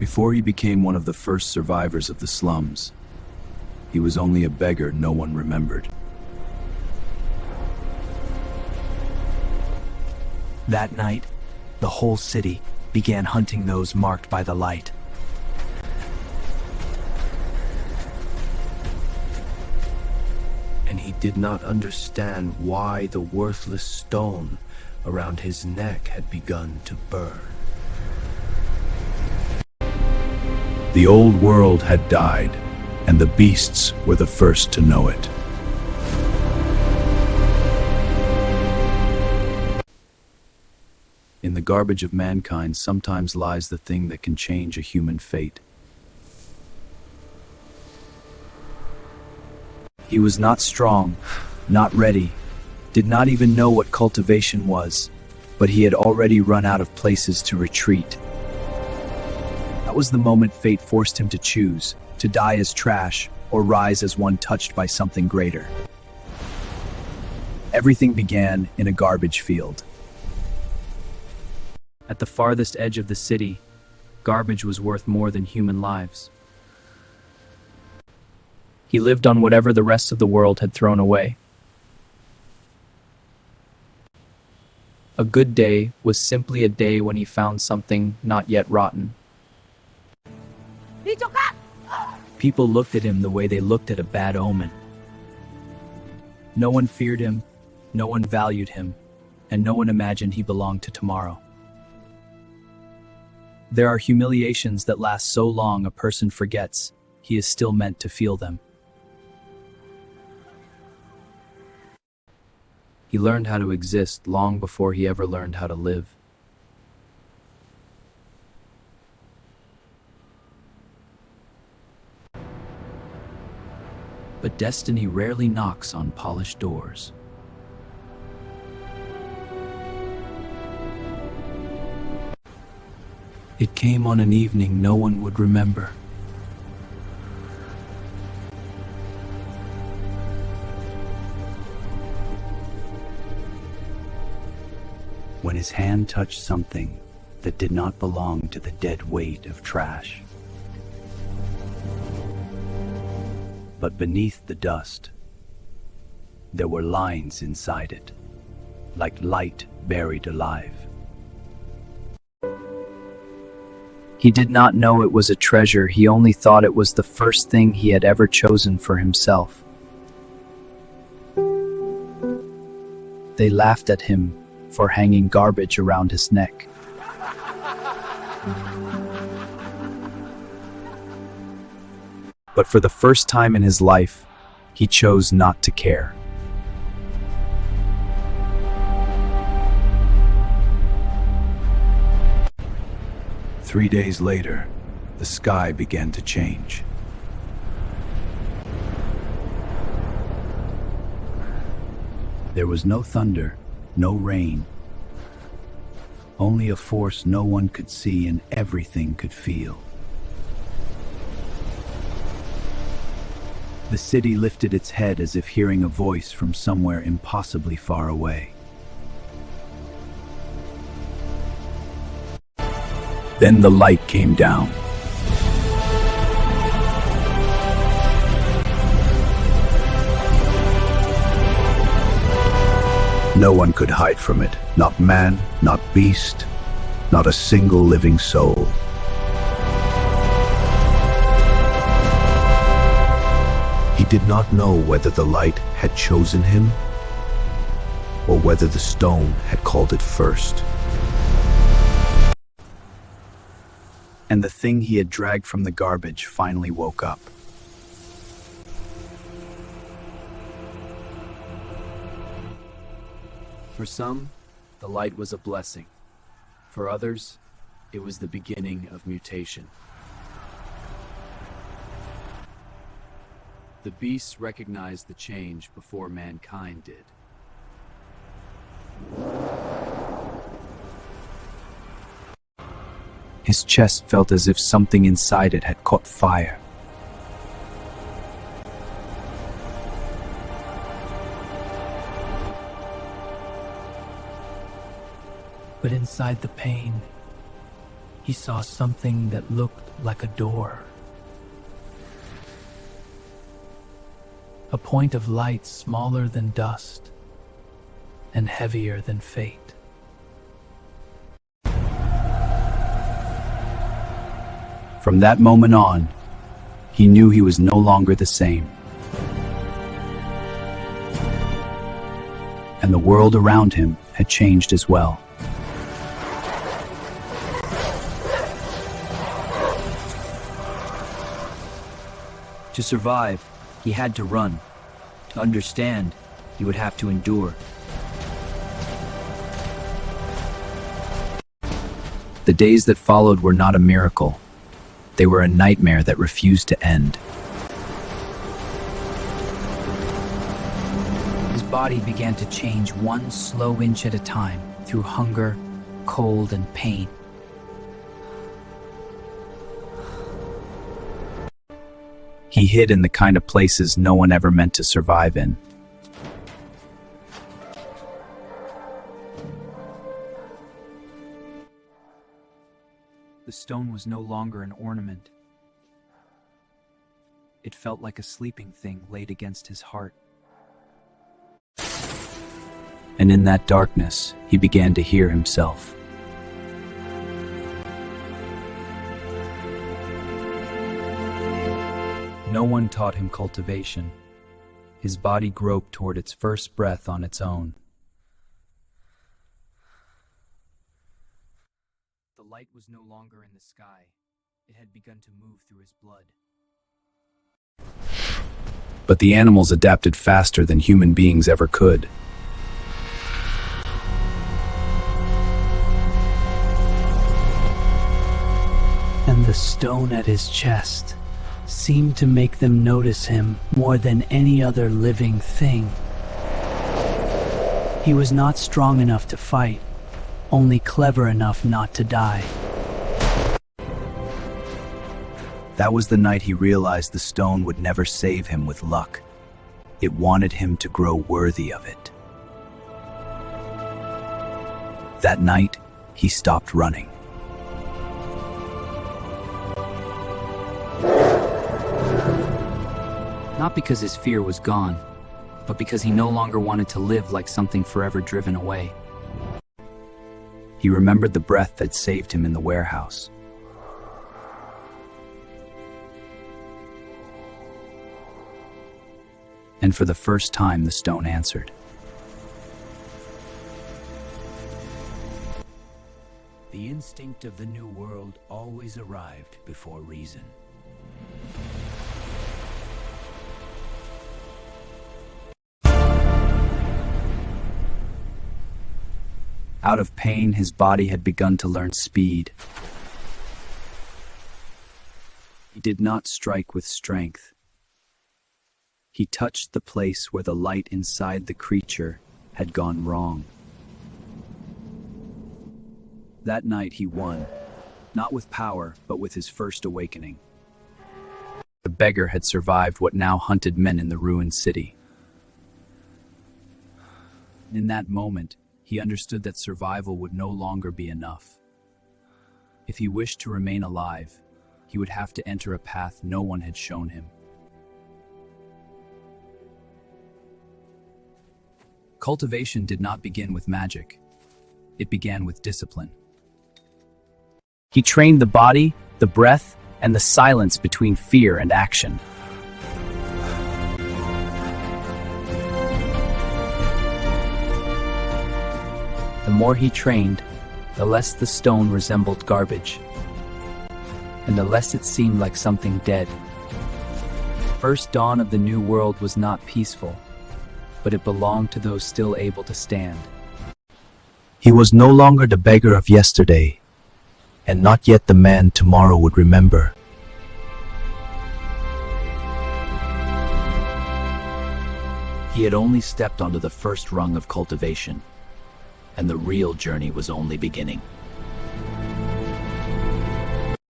Before he became one of the first survivors of the slums, he was only a beggar no one remembered. That night, the whole city began hunting those marked by the light. And he did not understand why the worthless stone around his neck had begun to burn. The old world had died, and the beasts were the first to know it. In the garbage of mankind sometimes lies the thing that can change a human fate. He was not strong, not ready, did not even know what cultivation was, but he had already run out of places to retreat. That was the moment fate forced him to choose, to die as trash or rise as one touched by something greater. Everything began in a garbage field. At the farthest edge of the city, garbage was worth more than human lives. He lived on whatever the rest of the world had thrown away. A good day was simply a day when he found something not yet rotten. People looked at him the way they looked at a bad omen. No one feared him, no one valued him, and no one imagined he belonged to tomorrow. There are humiliations that last so long a person forgets he is still meant to feel them. He learned how to exist long before he ever learned how to live. But destiny rarely knocks on polished doors. It came on an evening no one would remember. When his hand touched something that did not belong to the dead weight of trash. But beneath the dust, there were lines inside it, like light buried alive. He did not know it was a treasure, he only thought it was the first thing he had ever chosen for himself. They laughed at him for hanging garbage around his neck. But for the first time in his life, he chose not to care. "3 days later, the sky began to change. There was no thunder, no rain, only a force no one could see and everything could feel. The city lifted its head as if hearing a voice from somewhere impossibly far away. Then the light came down. No one could hide from it, not man, not beast, not a single living soul. He did not know whether the light had chosen him or whether the stone had called it first. And the thing he had dragged from the garbage finally woke up. For some, the light was a blessing. For others, it was the beginning of mutation. The beasts recognized the change before mankind did. His chest felt as if something inside it had caught fire. But inside the pain, he saw something that looked like a door. A point of light smaller than dust and heavier than fate. From that moment on, he knew he was no longer the same. And the world around him had changed as well. To survive, he had to run. To understand, he would have to endure. The days that followed were not a miracle. They were a nightmare that refused to end. His body began to change one slow inch at a time through hunger, cold, and pain. He hid in the kind of places no one ever meant to survive in. The stone was no longer an ornament. It felt like a sleeping thing laid against his heart. And in that darkness, he began to hear himself. No one taught him cultivation. His body groped toward its first breath on its own. The light was no longer in the sky. It had begun to move through his blood. But the animals adapted faster than human beings ever could. And the stone at his chest seemed to make them notice him more than any other living thing. He was not strong enough to fight, only clever enough not to die. That was the night he realized the stone would never save him with luck. It wanted him to grow worthy of it. That night, he stopped running. Not because his fear was gone, but because he no longer wanted to live like something forever driven away. He remembered the breath that saved him in the warehouse. And for the first time, the stone answered. The instinct of the new world always arrived before reason. Out of pain, his body had begun to learn speed. He did not strike with strength. He touched the place where the light inside the creature had gone wrong. That night he won, not with power, but with his first awakening. The beggar had survived what now hunted men in the ruined city. In that moment, he understood that survival would no longer be enough. If he wished to remain alive, he would have to enter a path no one had shown him. Cultivation did not begin with magic. It began with discipline. He trained the body, the breath, and the silence between fear and action. The more he trained, the less the stone resembled garbage, and the less it seemed like something dead. The first dawn of the new world was not peaceful, but it belonged to those still able to stand. He was no longer the beggar of yesterday, and not yet the man tomorrow would remember. He had only stepped onto the first rung of cultivation, and the real journey was only beginning.